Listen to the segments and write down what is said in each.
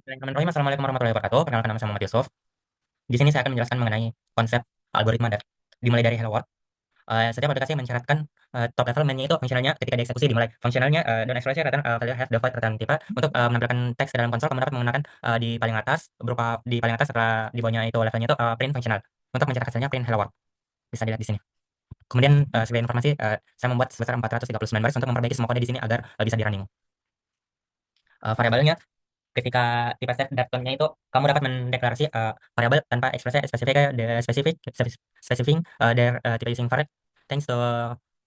Bismillahirrahmanirrahim. Assalamualaikum warahmatullahi wabarakatuh. Perkenalkan, nama saya Muhammad Yusuf. Di sini saya akan menjelaskan mengenai konsep algoritma dan dimulai dari hello world. Setiap aplikasi mensyaratkan top level mainnya itu fungsionalnya ketika dieksekusi dimulai. Fungsionalnya don't exploration return value have default return tipe untuk menampilkan teks ke dalam konsol. Kamu dapat menggunakan di paling atas berupa di paling atas setelah di bawahnya itu levelnya itu print fungsional. Untuk mencetak hasilnya print hello world. Bisa dilihat di sini. Kemudian sebagai informasi saya membuat sebesar 439 baris untuk memperbaiki semua kode di sini agar bisa di running. Variabelnya ketika tipe set datanya itu kamu dapat mendeklarasi variabel tanpa ekspresi spesifik specifying their type using var thanks to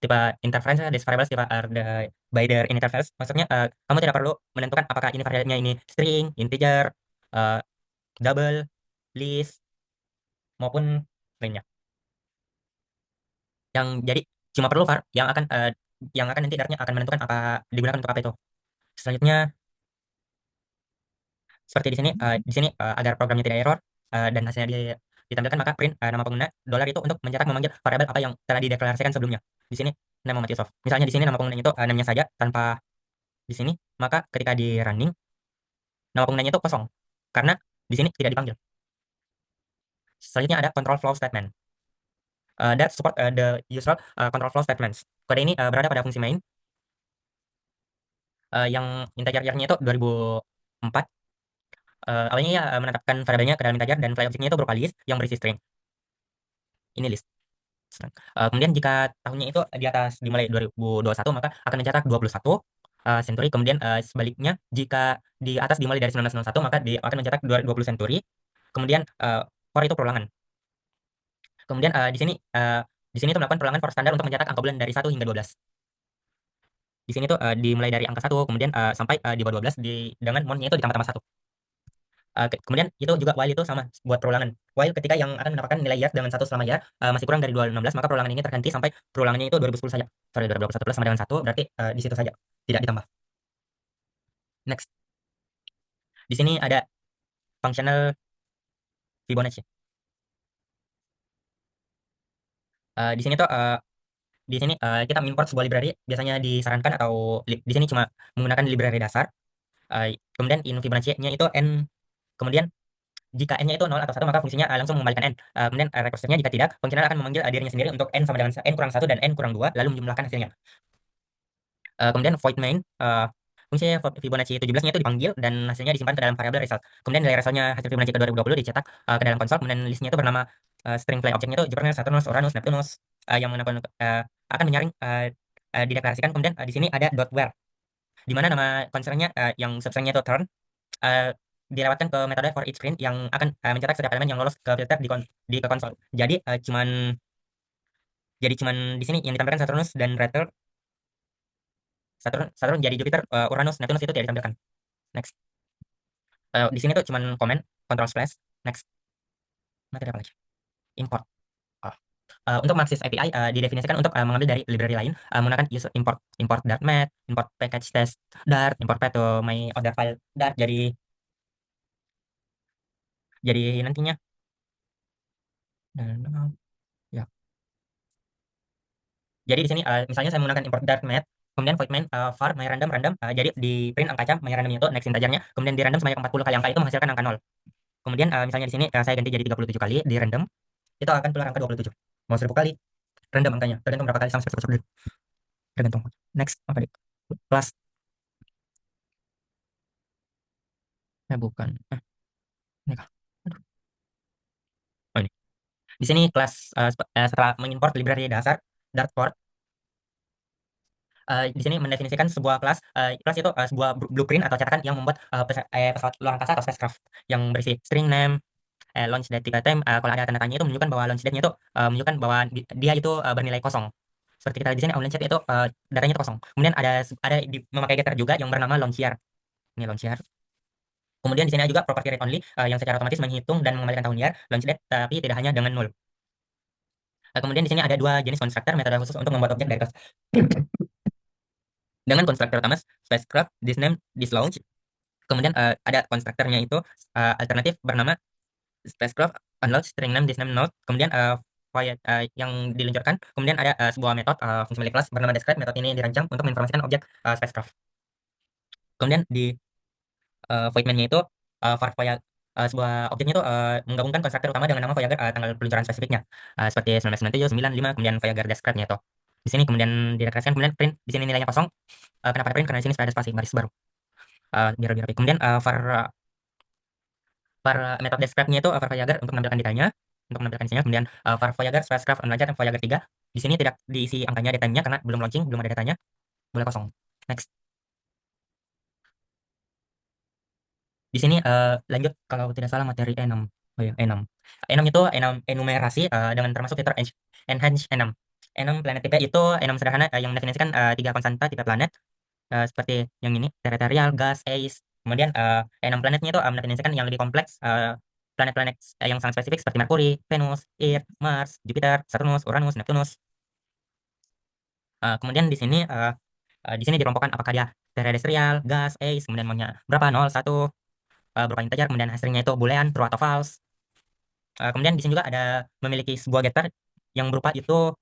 tipe interference these variables tipe are the by their interface. Maksudnya kamu tidak perlu menentukan apakah ini variabelnya ini string, integer, uh, double, list maupun lainnya. Yang jadi cuma perlu var yang akan nanti dartnya akan menentukan apa digunakan untuk apa itu. Selanjutnya seperti di sini agar programnya tidak error dan hasilnya ditampilkan maka print nama pengguna dollar itu untuk mencetak memanggil variabel apa yang telah dideklarasikan sebelumnya. Di sini nama Microsoft. Misalnya di sini nama penggunanya itu namanya saja tanpa di sini, maka ketika di running nama penggunanya itu kosong karena di sini tidak dipanggil. Selanjutnya ada control flow statement. That support the usual control flow statements. Kode ini berada pada fungsi main yang integer-nya itu 2004. Awalnya ya menetapkan variabelnya ke dalam integer dan fly objeknya itu berupa list yang berisi string. Ini list. Kemudian jika tahunnya itu di atas dimulai 2021 maka akan mencetak 21 century. Kemudian sebaliknya jika di atas dimulai dari 1901 maka akan mencetak 20 century. Kemudian for itu perulangan. Kemudian di sini itu melakukan perulangan for standar untuk mencetak angka bulan dari 1 hingga 12. Di sini tuh dimulai dari angka 1 kemudian sampai di bawah 12 dengan mountnya itu ditambah-tambah 1. Kemudian itu juga while itu sama buat perulangan. While ketika yang akan mendapatkan nilai year dengan 1 selama year masih kurang dari 216 maka perulangan ini terhenti sampai perulangannya itu 2010 saja. Sorry 2021 plus sama dengan 1 berarti di situ saja. Tidak ditambah. Next. Di sini ada functional Fibonacci. Di sini tuh di sini kita import sebuah library biasanya disarankan atau di sini cuma menggunakan library dasar. Kemudian in Fibonacci-nya itu n. Kemudian jika n-nya itu 0 atau 1 maka fungsinya langsung mengembalikan n. Kemudian rekursifnya jika tidak, fungsional akan memanggil dirinya sendiri untuk n sama dengan n kurang 1 dan n kurang 2 lalu menjumlahkan hasilnya. Kemudian void main fungsi Fibonacci 17-nya itu dipanggil dan hasilnya disimpan ke dalam variabel result. Kemudian nilai resultnya hasil Fibonacci ke 2020 dicetak ke dalam konsol. Kemudian listnya itu bernama string fly objeknya itu Jupiter, Saturnus, Uranus, Neptunus yang akan menyaring dideklarasikan. Kemudian di sini ada dot where di mana nama konsernya yang substringnya itu turn uh, dilewatkan ke metode for each print yang akan mencetak setiap elemen yang lolos ke filter ke konsol. Jadi cuman di sini yang ditampilkan Saturnus dan Return. Saturn jadi Jupiter, Uranus, Neptunus itu tidak ditampilkan. Next. Di sini tuh cuman komen, control splash. Next. Materi apa lagi? Import. Oh. Untuk Maxis API didefinisikan untuk mengambil dari library lain menggunakan use import import Dart Math, import package test Dart, import path to my other file Dart. Jadi nantinya ya. Jadi di sini misalnya saya menggunakan import Dart Math, kemudian void main var my random random jadi di print angka jam my randomnya itu next integernya, kemudian di random sebanyak 40 kali angka itu menghasilkan angka 0. Kemudian misalnya di sini saya ganti jadi 37 kali di random, itu akan keluar angka 27. Mau 1000 kali, random angkanya. Tergantung berapa kali sama seperti itu. Tergantung. Next, apa nih? Kelas. Bukan. Ini kah? Aduh. Oh, ini. Di sini kelas setelah mengimport library dasar Dartport, di sini mendefinisikan sebuah kelas. Kelas itu sebuah blueprint atau cetakan yang membuat pesawat luar angkasa atau spacecraft yang berisi string name, launch date tiga time. Kalau ada tanda tanya itu menunjukkan bahwa launch date-nya itu menunjukkan bahwa dia itu bernilai kosong. Seperti kita lihat di sini, launch date itu datanya itu kosong. Kemudian ada memakai getter juga yang bernama launch year. Ini launch year. Kemudian di sini ada juga property read only yang secara otomatis menghitung dan mengembalikan tahun year, launch date, tapi tidak hanya dengan nol. Kemudian di sini ada dua jenis konstruktor metode khusus untuk membuat objek dari kelas. Dengan konstruktor utama spacecraft, this name, this launch. Kemudian ada konstruktornya itu alternatif bernama spacecraft unlaunch string name this name node. Kemudian yang diluncurkan. Kemudian ada sebuah metode fungsi milik kelas bernama describe. Metode ini dirancang untuk menginformasikan objek spacecraft. Kemudian di void main-nya itu For Voyager, sebuah objeknya itu menggabungkan konstruktor utama dengan nama Voyager, tanggal peluncuran spesifiknya, seperti 1997, 95, kemudian Voyager describe-nya itu. Di sini kemudian direkreskan, kemudian print di sini nilainya kosong. Kenapa ada print? Karena di sini sudah ada spasi baris baru. Biar lebih rapi. Kemudian for method describe-nya itu for Voyager untuk menampilkan detailnya, kemudian for Voyager spacecraft on Voyager dan Voyager 3 di sini tidak diisi angkanya datanya karena belum launching, belum ada datanya, boleh kosong. Next. Di sini lanjut kalau tidak salah materi E6. Oh ya, E6. E6 itu enumerasi dengan termasuk fitur enhance E6. E6 planet tipe itu E6 sederhana yang mendefinisikan tiga konstanta tipe planet seperti yang ini, terrestrial, gas, ice. Kemudian E6 planetnya itu mendefinisikan yang lebih kompleks, planet-planet yang sangat spesifik seperti Merkuri, Venus, Earth, Mars, Jupiter, Saturnus, Uranus, Neptunus. Kemudian di sini dirompokkan apakah dia terrestrial, gas, ice, kemudian maunya berapa, 0, 1, berupa integer, kemudian hasilnya itu boolean, true atau false. Kemudian di sini juga ada memiliki sebuah getter yang berupa itu,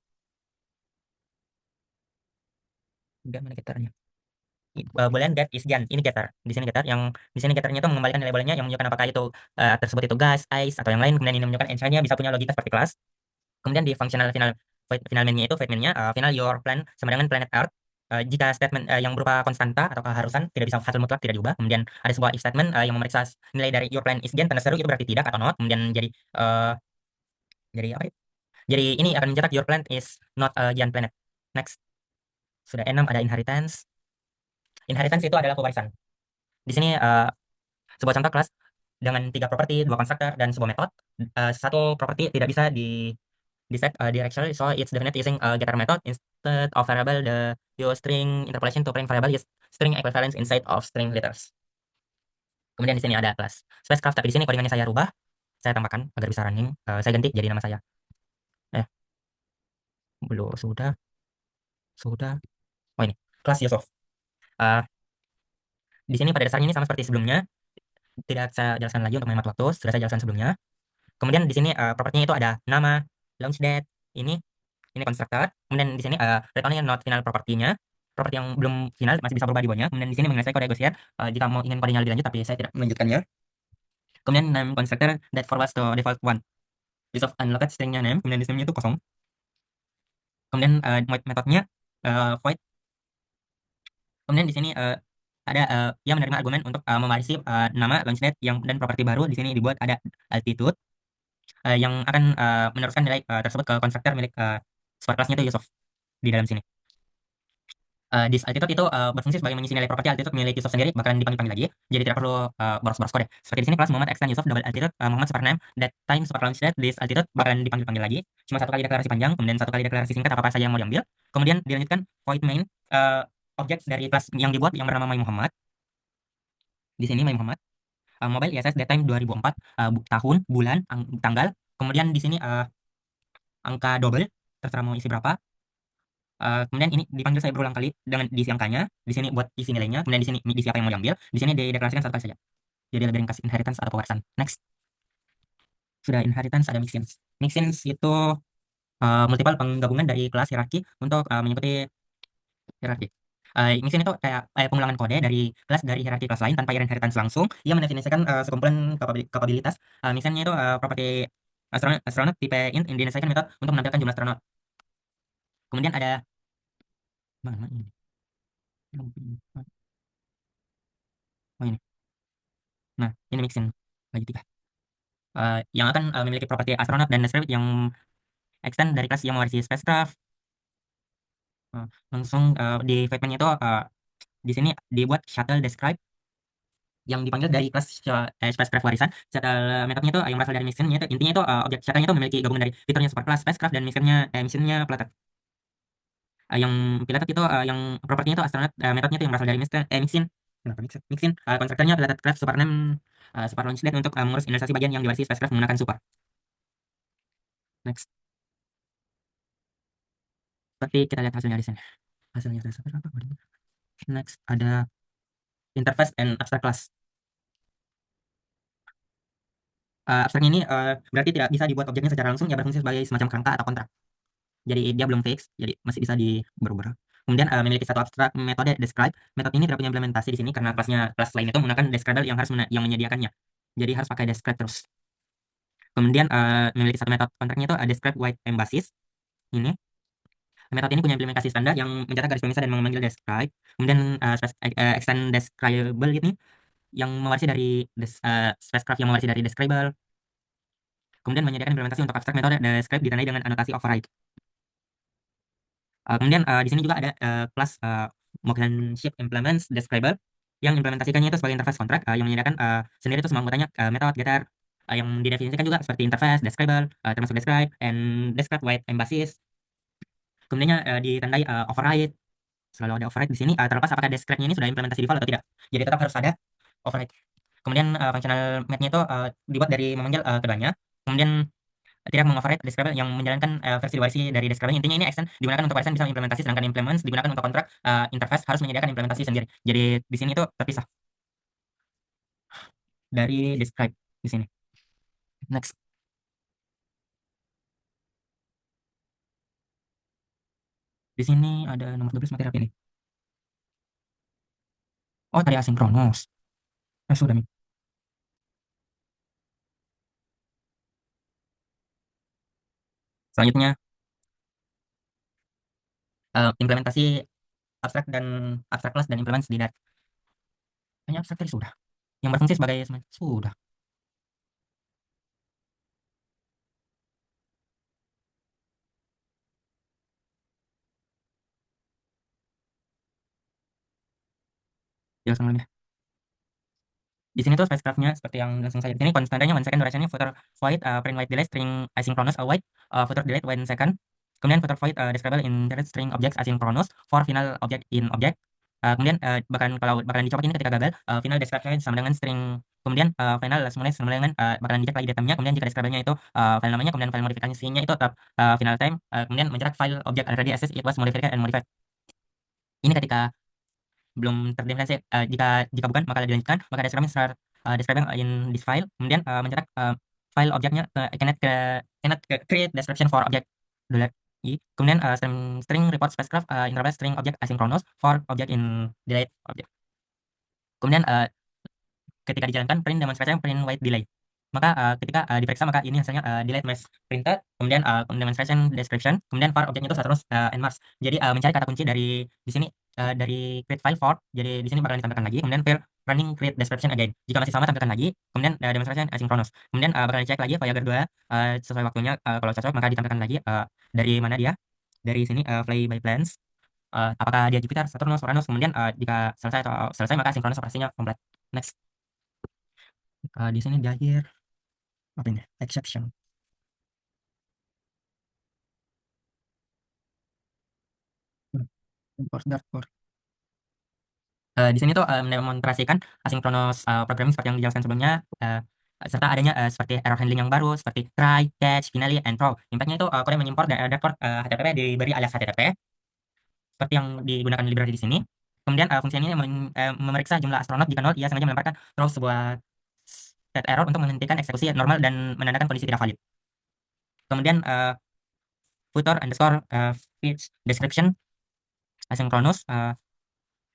enggak, mana getternya? Boolean get is gian. Ini getter. Di sini getter, yang di sini getternya itu mengembalikan nilai booleannya yang menunjukkan apakah itu tersebut itu gas, ice atau yang lain. Kemudian ini menunjukkan answer-nya bisa punya logika seperti kelas. Kemudian di functional final main-nya itu, void main-nya, final your plan sama dengan planet Earth. Jika statement yang berupa konstanta atau keharusan tidak bisa hasil mutlak tidak diubah. Kemudian ada sebuah if statement yang memeriksa nilai dari your plan is gen tanda seru itu berarti tidak atau not. Kemudian eh, jadi apa ya? Jadi ini akan mencetak your planet is not a giant planet. Next. Sudah enam, ada inheritance. Inheritance itu adalah pewarisan. Di sini sebuah contoh kelas dengan tiga properti, dua konstruktor, dan sebuah metode. Satu properti tidak bisa di set directionally, so it's definite using getter method instead of variable. The use string interpolation to print variable is string equivalence inside of string letters. Kemudian di sini ada kelas spacecraft, tapi di sini codingannya saya rubah, saya tambahkan agar bisa running. Saya ganti jadi nama saya. Eh, belum, sudah. Oh ini kelas Yusuf. Uh, di sini pada dasarnya ini sama seperti sebelumnya, tidak saya jelaskan lagi untuk menghemat waktu, sudah saya jelaskan sebelumnya. Kemudian di sini propertinya itu ada nama, launch date, ini konstruktor. Kemudian di sini read only not final propertinya, properti yang belum final masih bisa berubah di bawahnya. Kemudian di sini mengenai kode negotiate, jika mau ingin kodenya lebih lanjut tapi saya tidak melanjutkannya. Kemudian name constructor that forwards to default one. Use of unlocked stringnya name, kemudian di sini itu kosong. Kemudian metodenya void. Kemudian di sini ada yang menerima argumen untuk mewarisi nama launch date yang dan properti baru. Di sini dibuat ada altitude yang akan meneruskan nilai tersebut ke konstruktor milik super kelasnya itu Yusuf di dalam sini. This altitude itu berfungsi sebagai mengisi nilai properti altitude milik Yusuf sendiri, bahkan dipanggil-panggil lagi, jadi tidak perlu boros-boros kode. Seperti di sini kelas Muhammad extend Yusuf double altitude, Muhammad super name that time super launch date this altitude bakalan dipanggil-panggil lagi, cuma satu kali deklarasi panjang, kemudian satu kali deklarasi singkat apa saja yang mau diambil. Kemudian dilanjutkan void main, objek dari kelas yang dibuat yang bernama My Muhammad. Di sini My Muhammad, mobile ISS date time 2004, tahun, bulan, tanggal. Kemudian di sini angka double, terserah mau isi berapa. Kemudian ini dipanggil saya berulang kali dengan diisi angkanya. Di sini buat isi nilainya. Kemudian di sini diisi apa yang mau diambil. Di sini dideklarasikan satu kali saja. Jadi lebih ringkas inheritance atau pewarisan. Next. Sudah inheritance, ada mixins. Mixins itu multiple penggabungan dari kelas hierarki untuk mengikuti hierarki. Mixin itu kayak pengulangan kode dari kelas dari hierarki kelas lain tanpa inheritance langsung. Ia mendefinisikan sekumpulan kapabilitas. Mixinnya itu properti astronot tipe int didesainkan metode untuk menampilkan jumlah astronot. Kemudian ada mana ini? Oh ini. Nah, ini mixin bagi tiga. Yang akan memiliki properti astronot dan descript yang extend dari kelas yang mewarisi spacecraft. Langsung di fragmentnya itu di sini dibuat shuttle describe yang dipanggil dari kelas spacecraft warisan. Shuttle metodenya itu yang berasal dari missionnya itu, intinya itu objek shuttle-nya itu memiliki gabungan dari fiturnya superclass spacecraft dan missionnya planet. Yang piloted itu yang propertinya itu astronot, metodenya itu yang berasal dari mission. Kenapa mission? Konstruktornya piloted craft super name, super launch date untuk mengurus indeksasi bagian yang diwarisi spacecraft menggunakan super. Next. Seperti kita lihat hasilnya di sini. Hasilnya sudah seperti apa? Next ada interface and abstract class. Abstrak ini berarti tidak bisa dibuat objeknya secara langsung, ya berfungsi sebagai semacam kerangka atau kontrak. Jadi dia belum fix, jadi masih bisa diubah-ubah. Kemudian memiliki satu abstrak metode describe. Metode ini tidak punya implementasi di sini karena kelas lain itu menggunakan describable yang harus yang menyediakannya. jadi harus pakai describe terus. Kemudian memiliki satu metode kontraknya itu describe white and basis. Ini metode ini punya implementasi standar yang mencetak garis pemisah dan memanggil describe. Kemudian extend describable ini yang mewarisi dari spacecraft yang mewarisi dari describable. Kemudian menyediakan implementasi untuk abstrak metode describe ditandai dengan anotasi override. Kemudian di sini juga ada kelas Mockland Ship Implements Describable yang implementasikannya itu sebagai interface kontrak yang menyediakan sendiri itu semua anggotanya metode getter yang didefinisikan juga seperti interface describable termasuk describe and describe white and basis. Kemudian ditandai override. Selalu ada override di sini terlepas apakah describe-nya ini sudah implementasi default atau tidak. Jadi tetap harus ada override. Kemudian functional map-nya itu dibuat dari memanggil keduanya. Kemudian tidak mengoverride describer yang menjalankan versi diwarisi dari describer. Intinya ini extend digunakan untuk warisan bisa implementasi, sedangkan implements digunakan untuk kontrak interface harus menyediakan implementasi sendiri. Jadi di sini itu terpisah dari describe di sini. Next. Di sini ada nomor 12 materi apa ini? Oh, tadi asinkronus. Sudah nih. Selanjutnya implementasi abstrak dan abstrak class dan implements di dat. Hanya abstrak tadi sudah. Yang berfungsi sebagai sudah. Jelaskan lagi. Di sini tuh spacecraftnya seperti yang langsung saja. Di sini konstannya 1 second, durationnya future void print wait delay string asynchronous await future delay 1 second. Kemudian future void describable in direct string objects asynchronous for final object in object. Kemudian bakalan dicopot ini ketika gagal. Final description sama dengan string. Kemudian final semuanya sama dengan bakalan dicek lagi datamnya. Kemudian jika describable-nya itu file namanya, kemudian file modifikasinya itu tetap final time. Kemudian mencetak file object already access it was modified and modified. Ini ketika belum terdefinisi jika jika bukan maka dilanjutkan maka describing in this file kemudian mencetak file objeknya cannot create description for object dollar i kemudian string report spacecraft interface string object asynchronous for object in delayed object. Kemudian ketika dijalankan print demonstration print wait delay. Maka ketika diperiksa maka ini hasilnya delayed mass printed, kemudian demonstration description, kemudian var objeknya itu status and mars. Jadi mencari kata kunci dari di sini dari create file for. Jadi di sini bakal ditampilkan lagi, kemudian fail running create description again. Jika masih sama tampilkan lagi, kemudian demonstration asynchronous. Kemudian bakal dicek lagi Voyager 2 sesuai waktunya kalau cocok maka ditampilkan lagi dari mana dia. Dari sini fly by plans. Apakah dia Jupiter, Saturnus, Uranus, kemudian jika selesai atau selesai maka sinkronus operasinya komplit. Next. Di sini di akhir apa ini? Exception. Import dashboard. Di sini tuh mendemonstrasikan asynchronous programming seperti yang dijelaskan sebelumnya, serta adanya seperti error handling yang baru seperti try, catch, finally, and throw. Impactnya itu kode mengimport dashboard HTTP diberi alias HTTP seperti yang digunakan library di sini. Kemudian fungsi ini memeriksa jumlah astronot jika nol, ia sengaja melemparkan throw sebuah set error untuk menghentikan eksekusi normal dan menandakan kondisi tidak valid. Kemudian footer underscore feeds description asynchronous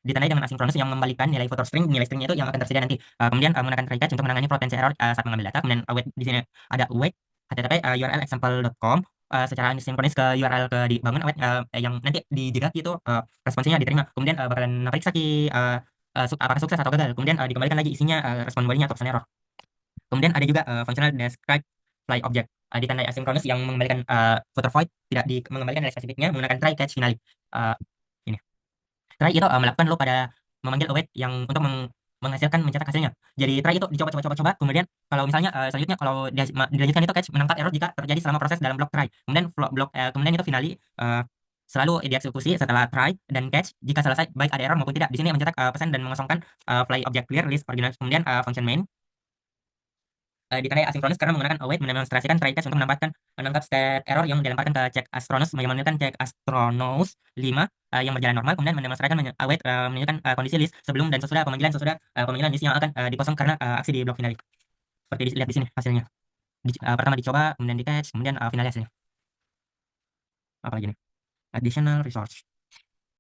ditandai dengan asinkronus yang membalikan nilai footer string, nilai stringnya itu yang akan tersedia nanti. Kemudian menggunakan try catch untuk menangani potensi error saat mengambil data. Kemudian await di sini ada await http url example.com secara asinkronis ke URL ke dibangun await yang nanti dijerat itu responsinya diterima. Kemudian bakalan periksa apakah sukses atau gagal. Kemudian dikembalikan lagi isinya respon bodinya atau pesan error. Kemudian ada juga functional describe fly object ditandai asinkronus yang mengembalikan footer void tidak mengembalikan nilai spesifiknya menggunakan try catch finally. Ini try itu melakukan loop pada memanggil await yang untuk menghasilkan mencetak hasilnya. Jadi try itu dicoba, kemudian kalau misalnya selanjutnya kalau dilanjutkan itu catch menangkap error jika terjadi selama proses dalam blok try. Kemudian kemudian itu finally selalu dieksekusi setelah try dan catch jika selesai baik ada error maupun tidak. Di sini mencetak pesan dan mengosongkan fly object clear list original. Kemudian function main ditandai asinkronus karena menggunakan await mendemonstrasikan try catch untuk menangkap state error yang dilemparkan ke cek astronos yang menunjukkan cek astronos 5 yang berjalan normal, kemudian mendemonstrasikan await menunjukkan kondisi list sebelum dan sesudah pemanggilan list yang akan dikosong karena aksi di blok final. Seperti dilihat di sini hasilnya. Pertama dicoba, kemudian di catch, kemudian final hasilnya. Apa lagi nih? Additional resource.